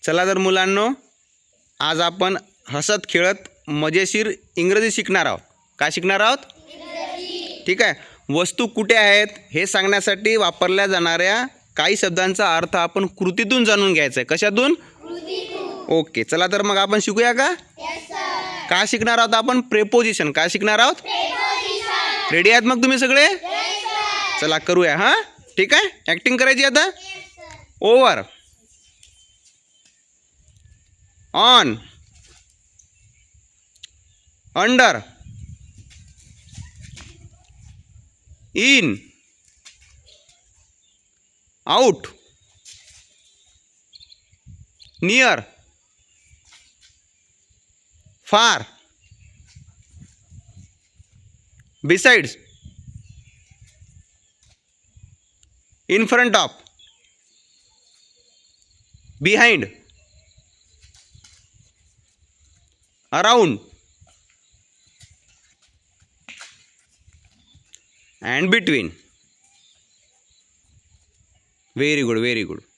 चला तर मुलांनो, आज आपण हसत खेळत मजेशीर इंग्रजी शिकणार आहोत. काय शिकणार आहोत? ठीक आहे. वस्तू कुठे आहेत हे सांगण्यासाठी वापरल्या जाणाऱ्या काही शब्दांचा अर्थ आपण कृतीतून जाणून घ्यायचा आहे. कशातून? ओके, चला तर मग आपण शिकूया का? काय शिकणार आहोत आपण? प्रेपोजिशन. काय शिकणार आहोत? रेडी आहात मग तुम्ही सगळे? चला करूया. हां, ठीक आहे. ॲक्टिंग करायची आता. Over, on, under, in, out, near, far, besides, in front of, behind, around and between. Very good, very good.